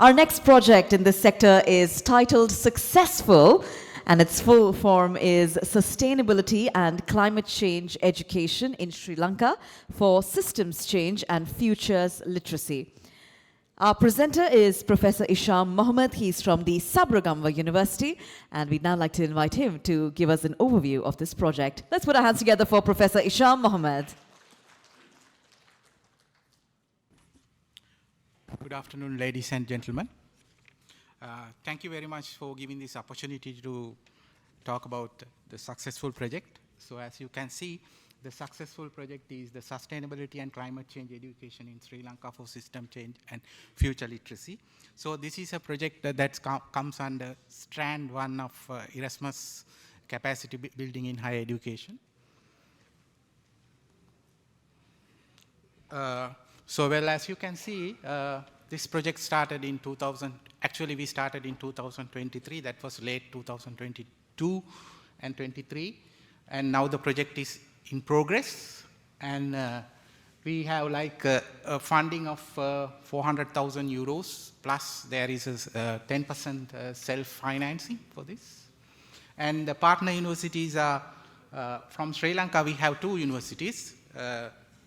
Our next project in this sector is titled Successful, and its full form is Sustainability and Climate Change Education in Sri Lanka for Systems Change and Futures Literacy. Our presenter is Professor Isham Mohammed. He's from the Sabragamwa University, and we'd now like to invite him to give us an overview of this project. Let's put our hands together for Professor Isham Mohammed. Good afternoon, ladies and gentlemen. Thank you very much for giving this opportunity to talk about the successful project. So as you can see, the successful project is the Sustainability and Climate Change Education in Sri Lanka for System Change and Future Literacy. So this is a project that comes under strand 1 of Erasmus Capacity Building in Higher Education. So well, as you can see, this project started in 2000. Actually, we started in 2023. That was late 2022 and 23. And now the project is in progress. And we have like a funding of 400,000 euros, plus there is a 10% self-financing for this. And the partner universities are from Sri Lanka. We have 2 universities.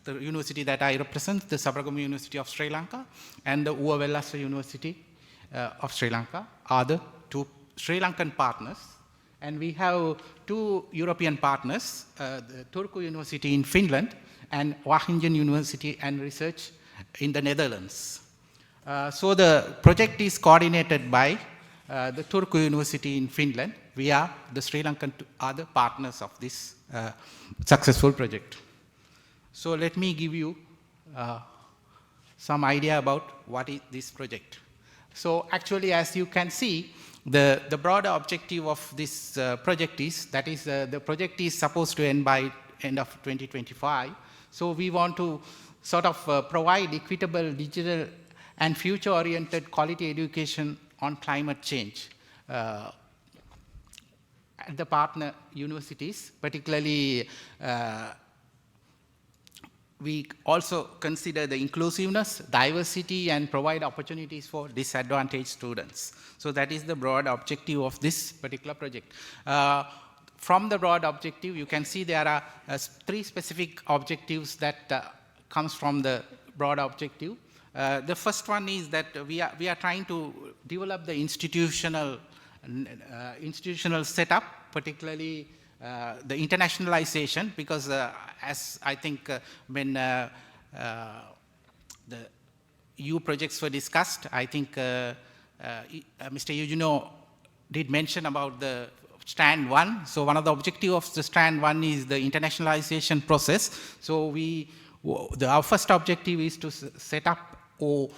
The university that I represent, the Sabragamwa University of Sri Lanka, and the Uwavellassa University of Sri Lanka are the 2 Sri Lankan partners. And we have 2 European partners, the Turku University in Finland and Wageningen University and Research in the Netherlands. So the project is coordinated by the Turku University in Finland. We are the Sri Lankan other partners of this successful project. So let me give you some idea about what is this project. So actually, as you can see, the broader objective of this project is, that is, the project is supposed to end by end of 2025. So we want to sort of provide equitable, digital, and future-oriented quality education on climate change at the partner universities, particularly we also consider the inclusiveness, diversity, and provide opportunities for disadvantaged students. So that is the broad objective of this particular project. From the broad objective, you can see there are 3 specific objectives that comes from the broad objective. The first one is that we are trying to develop the institutional setup, particularly the internationalization, because as I think when the EU projects were discussed, I think Mr. Eugenio did mention about the strand 1. So one of the objectives of the strand 1 is the internationalization process. So our first objective is to set up or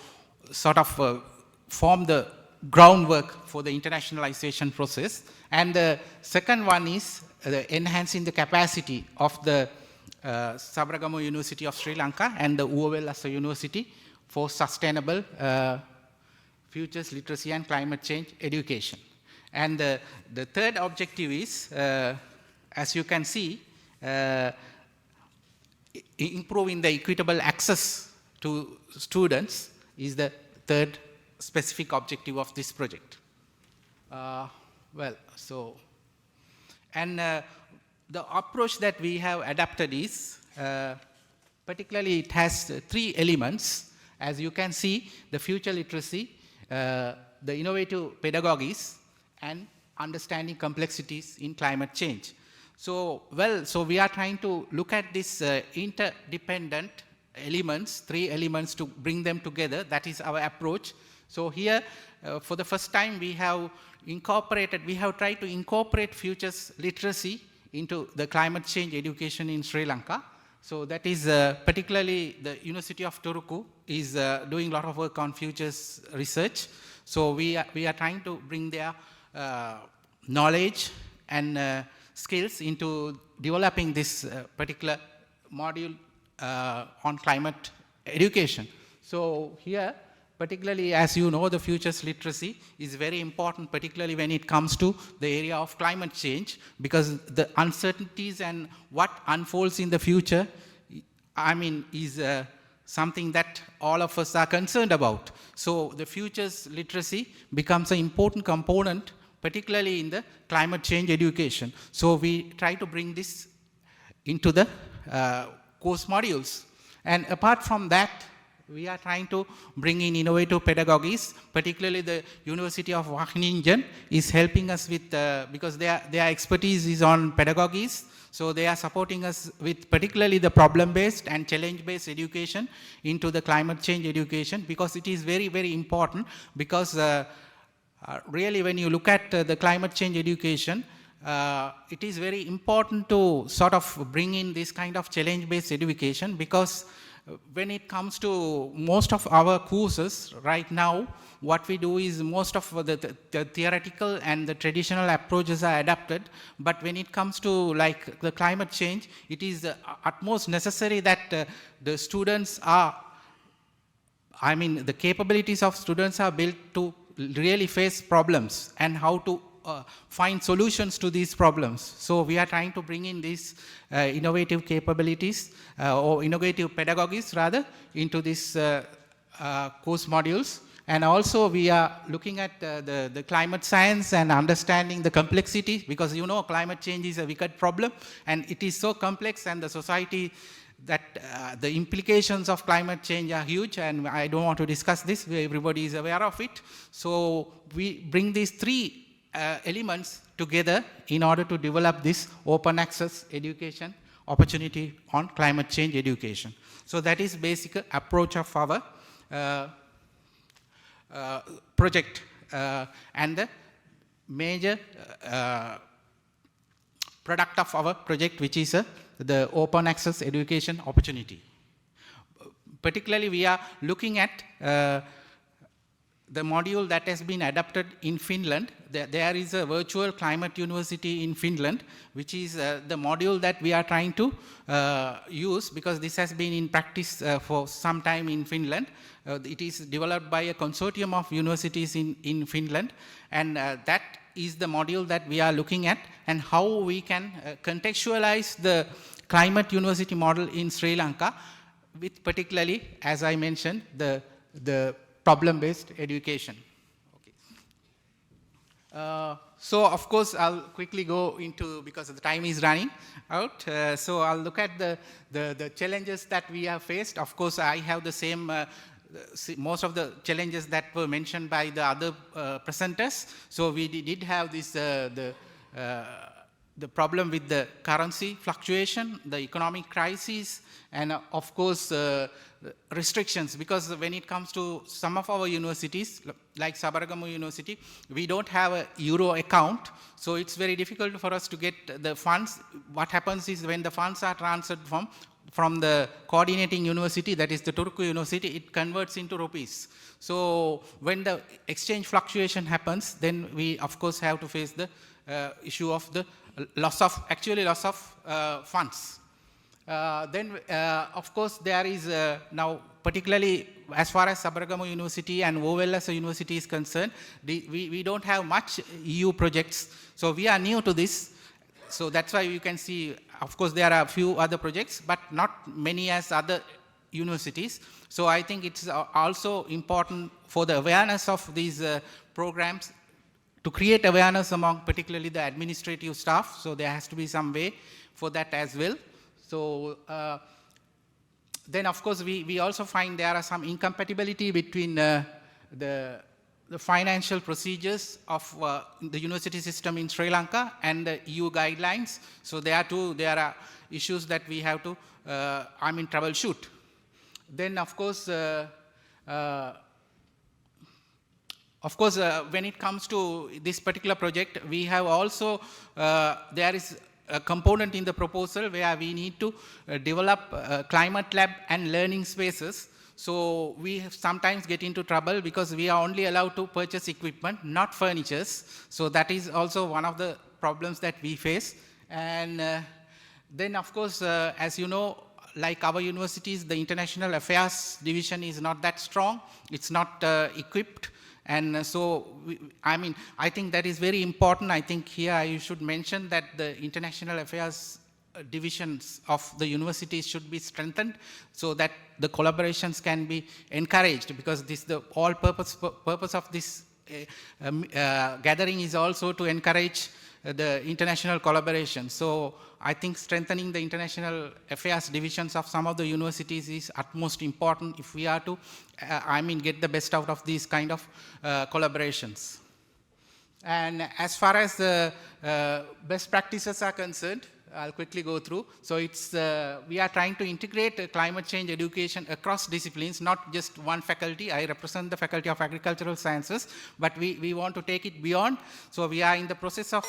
sort of form the groundwork for the internationalization process. And the second one is enhancing the capacity of the Sabragamwa University of Sri Lanka and the Uwavellassa University for sustainable futures, literacy, and climate change education. And the third objective is, as you can see, improving the equitable access to students is the third specific objective of this project. And the approach that we have adapted is, particularly it has 3 elements. As you can see, the future literacy, the innovative pedagogies, and understanding complexities in climate change. So we are trying to look at these interdependent elements, 3 elements, to bring them together. That is our approach. So here, for the first time, we have tried to incorporate futures literacy into the climate change education in Sri Lanka. So that is particularly the University of Turku is doing a lot of work on futures research. So we are trying to bring their knowledge and skills into developing this particular module on climate education. So here, particularly, as you know, the futures literacy is very important, particularly when it comes to the area of climate change, because the uncertainties and what unfolds in the future, I mean, is something that all of us are concerned about. So the future's literacy becomes an important component, particularly in the climate change education. So we try to bring this into the course modules. And apart from that, we are trying to bring in innovative pedagogies, particularly the University of Wageningen is helping us with, because their expertise is on pedagogies, so they are supporting us with particularly the problem-based and challenge-based education into the climate change education, because it is very, very important, because really when you look at the climate change education, it is very important to sort of bring in this kind of challenge-based education, because when it comes to most of our courses right now, what we do is most of the theoretical and the traditional approaches are adapted, but when it comes to like the climate change, it is utmost necessary that the students are, I mean, the capabilities of students are built to really face problems and how to find solutions to these problems. So we are trying to bring in these innovative capabilities or innovative pedagogies rather into these course modules. And also we are looking at the climate science and understanding the complexity, because you know climate change is a wicked problem and it is so complex, and the society that the implications of climate change are huge, and I don't want to discuss this, everybody is aware of it. So we bring these three elements together in order to develop this open access education opportunity on climate change education. So that is basic approach of our project and the major product of our project, which is the open access education opportunity. Particularly we are looking at the module that has been adapted in Finland. There is a virtual climate university in Finland, which is the module that we are trying to use, because this has been in practice for some time in Finland. It is developed by a consortium of universities in Finland, and that is the module that we are looking at, and how we can contextualize the climate university model in Sri Lanka, with particularly, as I mentioned, the problem-based education. Okay. So of course I'll quickly go into, because the time is running out, so I'll look at the challenges that we have faced. Of course I have the same, most of the challenges that were mentioned by the other presenters. So we did have this, the problem with the currency fluctuation, the economic crisis, and of course restrictions, because when it comes to some of our universities, like Sabaragamu University, we don't have a euro account, so it's very difficult for us to get the funds. What happens is when the funds are transferred from the coordinating university, that is the Turku University, it converts into rupees. So when the exchange fluctuation happens, then we of course have to face the issue of the loss of funds. Then of course there is now, particularly as far as Sabaragamu University and Ovella University is concerned, we don't have much EU projects, so we are new to this. So that's why you can see, of course there are a few other projects, but not many as other universities. So I think it's also important for the awareness of these programs, to create awareness among particularly the administrative staff. So there has to be some way for that as well. So then of course we also find there are some incompatibility between the financial procedures of the university system in Sri Lanka and the EU guidelines. So there are issues that we have to troubleshoot. Then of course when it comes to this particular project, we have also, there is a component in the proposal where we need to develop climate lab and learning spaces. So we sometimes get into trouble because we are only allowed to purchase equipment, not furnitures. So that is also one of the problems that we face. And then of course, as you know, like our universities, the International Affairs Division is not that strong. It's not equipped. And so, I think that is very important. I think here I should mention that the International Affairs divisions of the universities should be strengthened so that the collaborations can be encouraged, because this the all purpose of this gathering is also to encourage the international collaboration. So I think strengthening the international affairs divisions of some of the universities is utmost important if we are to, get the best out of these kind of collaborations. And as far as the best practices are concerned, I'll quickly go through. So it's, we are trying to integrate climate change education across disciplines, not just one faculty. I represent the Faculty of Agricultural Sciences, but we want to take it beyond. So we are in the process of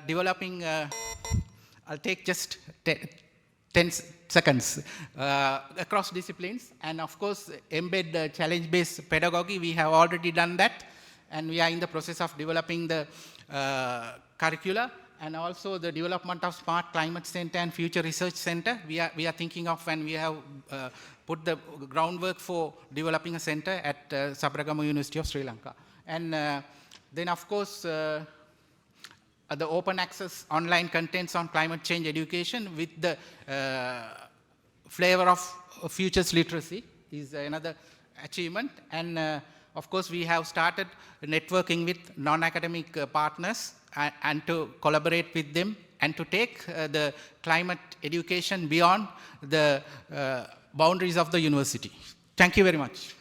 developing, I'll take just 10 seconds, across disciplines. And of course, embed challenge-based pedagogy, we have already done that. And we are in the process of developing the curricula, and also the development of Smart Climate Center and Future Research Center. We are thinking of, when we have put the groundwork for developing a center at Sabaragama University of Sri Lanka. And then of course, the open access online contents on climate change education with the flavor of futures literacy is another achievement. And of course, we have started networking with non-academic partners and to collaborate with them and to take the climate education beyond the boundaries of the university. Thank you very much.